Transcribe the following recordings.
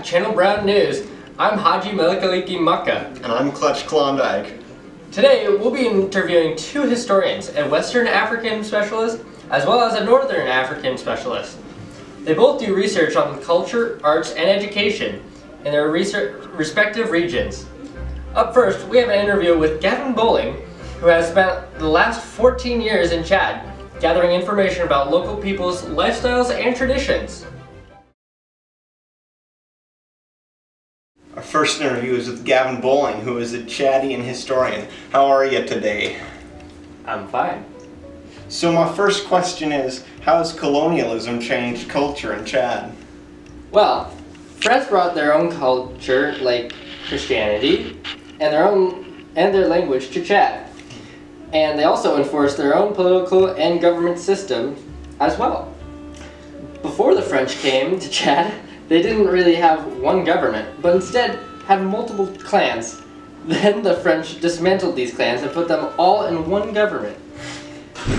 Channel Brown News. I'm Haji Melikaliki Maka. And I'm Clutch Klondike. Today we'll be interviewing two historians, a Western African specialist as well as a Northern African specialist. They both do research on culture, arts, and education in their respective regions. Up first, we have an interview with Gavin Bowling, who has spent the last 14 years in Chad, gathering information about local people's lifestyles and traditions. Our first interview is with Gavin Bowling, who is a Chadian historian. How are you today? I'm fine. So my first question is, how has colonialism changed culture in Chad? Well, France brought their own culture, like Christianity, and their language to Chad. And they also enforced their own political and government system as well. Before the French came to Chad, they didn't really have one government, but instead had multiple clans. Then the French dismantled these clans and put them all in one government.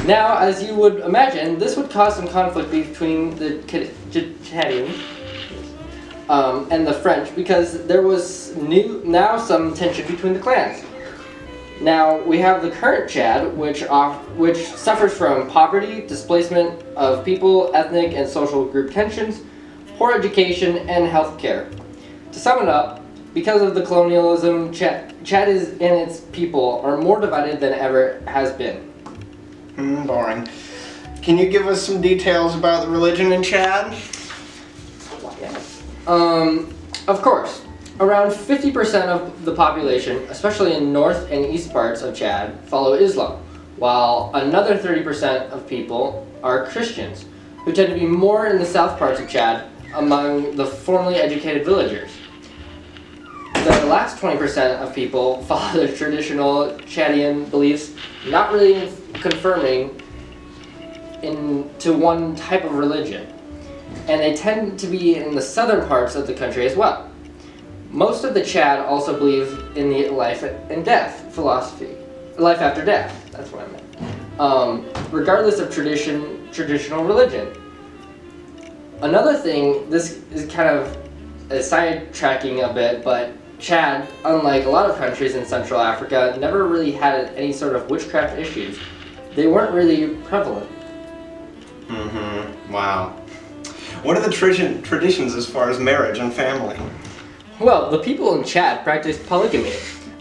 Now, as you would imagine, this would cause some conflict between the Chadians and the French, because there was now some tension between the clans. Now we have the current Chad, which suffers from poverty, displacement of people, ethnic and social group tensions, poor education, and health care. To sum it up, because of the colonialism, Chad and its people are more divided than ever has been. Boring. Can you give us some details about the religion in Chad? Of course. Around 50% of the population, especially in north and east parts of Chad, follow Islam, while another 30% of people are Christians, who tend to be more in the south parts of Chad among the formerly educated villagers. The last 20% of people follow the traditional Chadian beliefs, not really conforming to one type of religion, and they tend to be in the southern parts of the country as well. Most of the Chad also believe in the life and death philosophy. Life after death, that's what I meant. Regardless of traditional religion. Another thing, this is kind of sidetracking a bit, but Chad, unlike a lot of countries in Central Africa, never really had any sort of witchcraft issues. They weren't really prevalent. Wow. What are the traditions as far as marriage and family? Well, the people in Chad practice polygamy,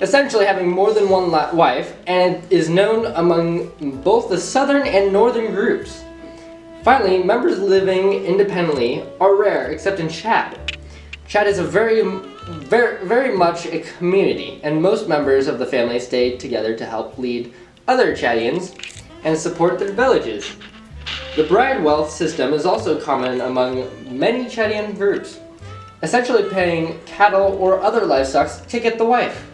essentially having more than one wife, and it is known among both the southern and northern groups. Finally, members living independently are rare, except in Chad. Chad is a very much a community, and most members of the family stay together to help lead other Chadians and support their villages. The bride wealth system is also common among many Chadian groups, essentially paying cattle or other livestock to get the wife.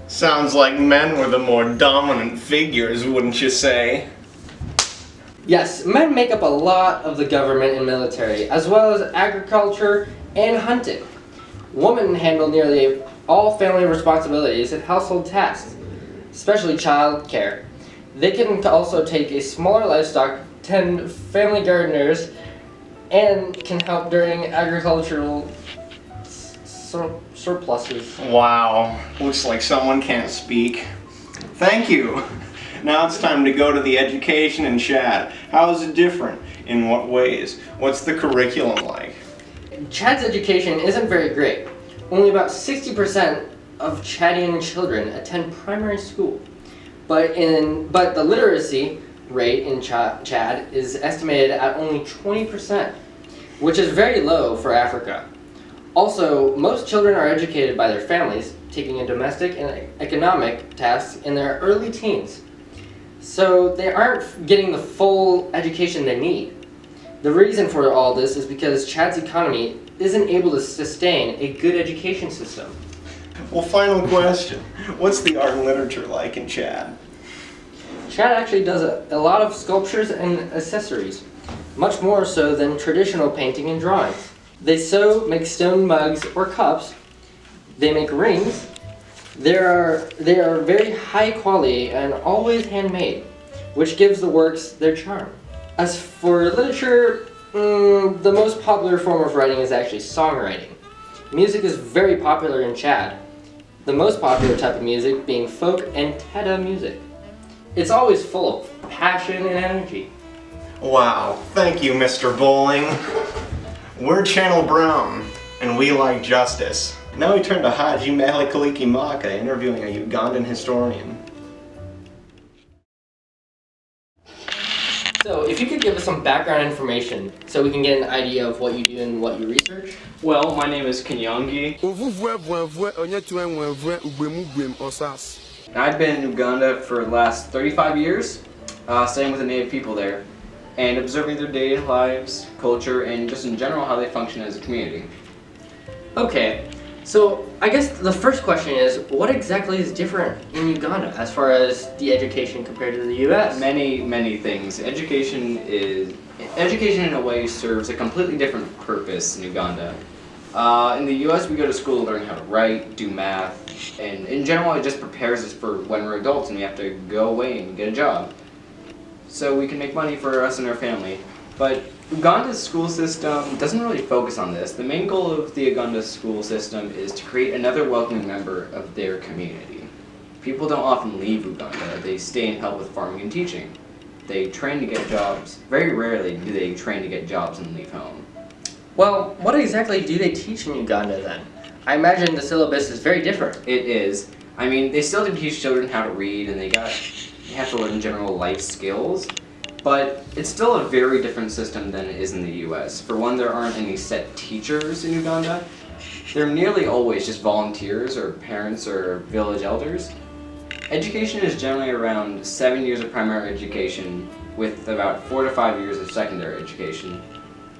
Sounds like men were the more dominant figures, wouldn't you say? Yes, men make up a lot of the government and military, as well as agriculture and hunting. Women handle nearly all family responsibilities and household tasks, especially child care. They can also take a smaller livestock, tend family gardeners, and can help during agricultural surpluses. Wow, looks like someone can't speak. Thank you. Now it's time to go to the education in Chad. How is it different? In what ways? What's the curriculum like? Chad's education isn't very great. Only about 60% of Chadian children attend primary school. But the literacy rate in Chad is estimated at only 20%, which is very low for Africa. Also, most children are educated by their families, taking in domestic and economic tasks in their early teens. So they aren't getting the full education they need. The reason for all this is because Chad's economy isn't able to sustain a good education system. Well, final question. What's the art and literature like in Chad? Chad actually does a lot of sculptures and accessories, much more so than traditional painting and drawing. They make stone mugs or cups. They make rings. They are very high quality and always handmade, which gives the works their charm. As for literature, the most popular form of writing is actually songwriting. Music is very popular in Chad, the most popular type of music being folk and Teta music. It's always full of passion and energy. Wow, thank you, Mr. Bowling. We're Channel Brown, and we like justice. Now we turn to Haji Mele Kaliki Maka interviewing a Ugandan historian. So, if you could give us some background information so we can get an idea of what you do and what you research. Well, my name is Kinyangi. I've been in Uganda for the last 35 years, staying with the native people there, and observing their daily lives, culture, and just in general how they function as a community. Okay, so I guess the first question is, what exactly is different in Uganda as far as the education compared to the US? Many things. Education in a way serves a completely different purpose in Uganda. In the US we go to school to learn how to write, do math, and in general it just prepares us for when we're adults and we have to go away and get a job. So we can make money for us and our family. But Uganda's school system doesn't really focus on this. The main goal of the Uganda school system is to create another welcoming member of their community. People don't often leave Uganda. They stay and help with farming and teaching. They train to get jobs. Very rarely do they train to get jobs and leave home. Well, what exactly do they teach in Uganda then? I imagine the syllabus is very different. It is. I mean, they still do teach children how to read and they have to learn general life skills. But it's still a very different system than it is in the US. For one, there aren't any set teachers in Uganda. They're nearly always just volunteers or parents or village elders. Education is generally around 7 years of primary education with about 4 to 5 years of secondary education,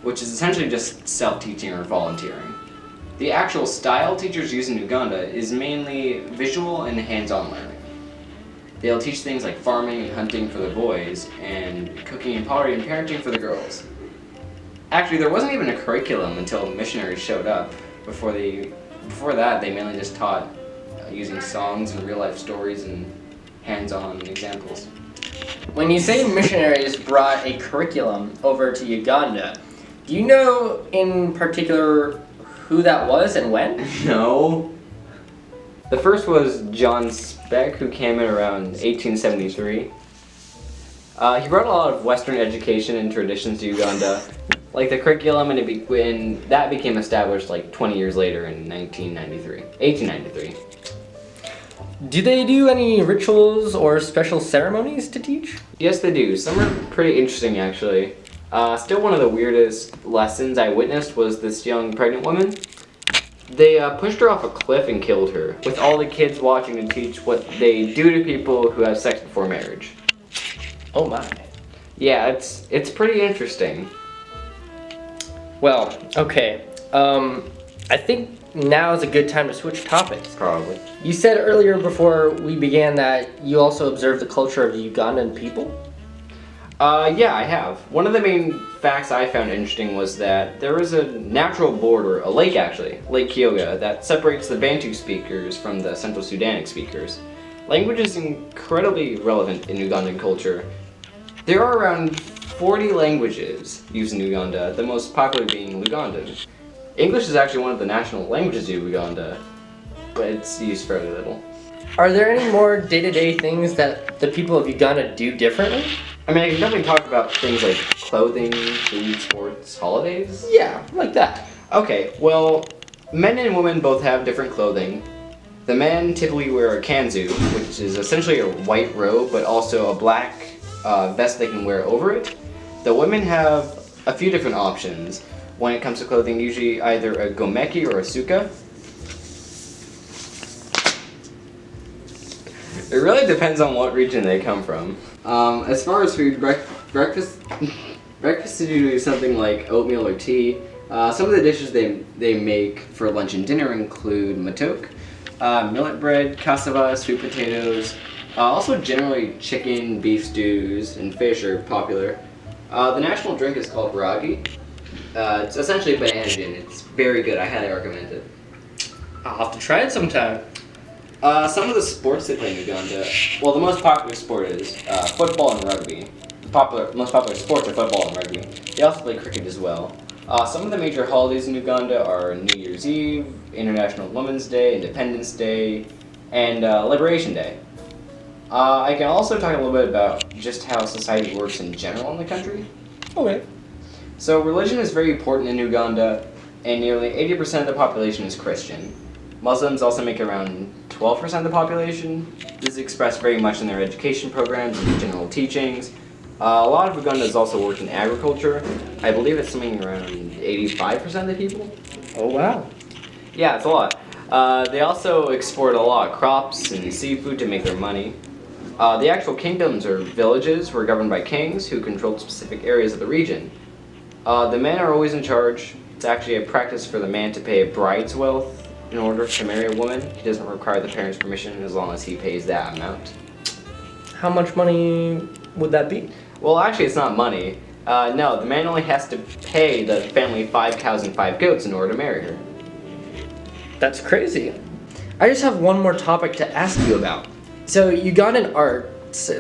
which is essentially just self-teaching or volunteering. The actual style teachers use in Uganda is mainly visual and hands-on learning. They'll teach things like farming and hunting for the boys, and cooking and pottery and parenting for the girls. Actually, there wasn't even a curriculum until missionaries showed up. Before that, they mainly just taught using songs and real-life stories and hands-on examples. When you say missionaries brought a curriculum over to Uganda, do you know in particular who that was and when? No. The first was John Speck, who came in around 1873. He brought a lot of Western education and traditions to Uganda, like the curriculum, and that became established like 20 years later in 1893. Do they do any rituals or special ceremonies to teach? Yes, they do. Some are pretty interesting, actually. Still, one of the weirdest lessons I witnessed was this young pregnant woman. They pushed her off a cliff and killed her, with all the kids watching to teach what they do to people who have sex before marriage. Oh my. Yeah, it's pretty interesting. Well, okay. I think now is a good time to switch topics. Probably. You said earlier before we began that you also observe the culture of the Ugandan people? Yeah, I have. One of the main facts I found interesting was that there is a natural border, a lake actually, Lake Kyoga, that separates the Bantu speakers from the Central Sudanic speakers. Language is incredibly relevant in Ugandan culture. There are around 40 languages used in Uganda, the most popular being Lugandan. English is actually one of the national languages of Uganda, but it's used fairly little. Are there any more day-to-day things that the people of Uganda do differently? I mean, I can definitely talk about things like clothing, food, sports, holidays. Yeah, like that. Okay, well, men and women both have different clothing. The men typically wear a kanzu, which is essentially a white robe, but also a black vest they can wear over it. The women have a few different options when it comes to clothing, usually either a gomeki or a suka. It really depends on what region they come from. As far as food, breakfast is usually something like oatmeal or tea. Some of the dishes they make for lunch and dinner include matok, millet bread, cassava, sweet potatoes. Also generally chicken, beef stews, and fish are popular. The national drink is called ragi. It's essentially banana gin. It's very good. I highly recommend it. I'll have to try it sometime. Some of the sports they play in Uganda, well, the most popular sport is football and rugby. most popular sports are football and rugby. They also play cricket as well. Some of the major holidays in Uganda are New Year's Eve, International Women's Day, Independence Day, and Liberation Day. I can also talk a little bit about just how society works in general in the country. Okay. So religion is very important in Uganda, and nearly 80% of the population is Christian. Muslims also make around 12% of the population. This is expressed very much in their education programs and general teachings. A lot of Ugandans also work in agriculture. I believe it's something around 85% of the people. Oh, wow. Yeah, it's a lot. They also export a lot of crops and seafood to make their money. The actual kingdoms or villages were governed by kings who controlled specific areas of the region. The men are always in charge. It's actually a practice for the man to pay a bride's wealth in order to marry a woman. He doesn't require the parents' permission as long as he pays that amount. How much money would that be? Well, actually, it's not money. No, the man only has to pay the family 5 cows and 5 goats in order to marry her. That's crazy. I just have one more topic to ask you about. So, Ugandan art,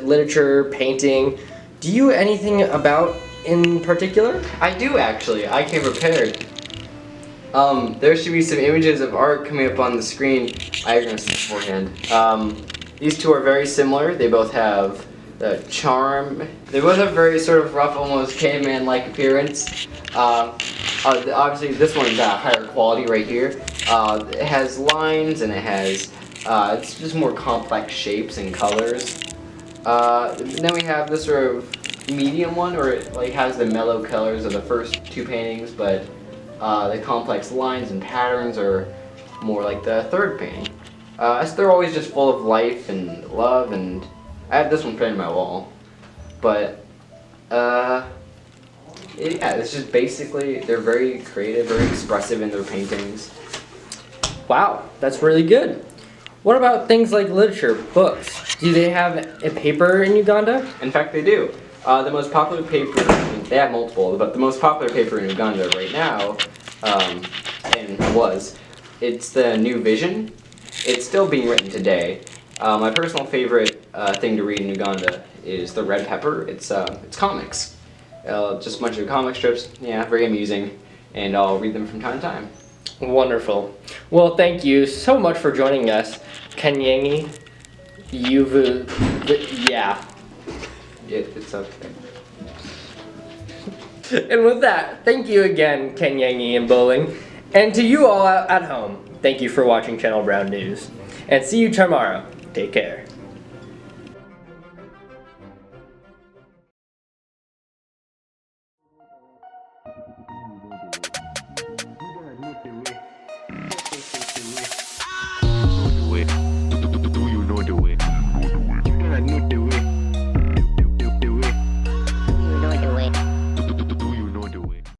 literature, painting, do you anything about in particular? I do, actually. I came prepared. There should be some images of art coming up on the screen. I was beforehand. These two are very similar. They both have the charm. They both have very sort of rough, almost caveman-like appearance. Obviously, this one's higher quality right here. It has lines and it has it's just more complex shapes and colors. Then we have this sort of medium one, where it like has the mellow colors of the first two paintings, but the complex lines and patterns are more like the third painting. As they're always just full of life and love, and I have this one framed on my wall. But yeah, it's just basically they're very creative, very expressive in their paintings. Wow, that's really good. What about things like literature, books? Do they have a paper in Uganda? In fact, they do. The most popular paper, they have multiple, but the most popular paper in Uganda right now, it's the New Vision. It's still being written today. My personal favorite thing to read in Uganda is The Red Pepper. It's comics. Just a bunch of comic strips, yeah, very amusing, and I'll read them from time to time. Wonderful. Well, thank you so much for joining us, Kanyengi. Yeah. It's okay. And with that, thank you again, Kanyengi and Bowling. And to you all at home, thank you for watching Channel Brown News. And see you tomorrow. Take care.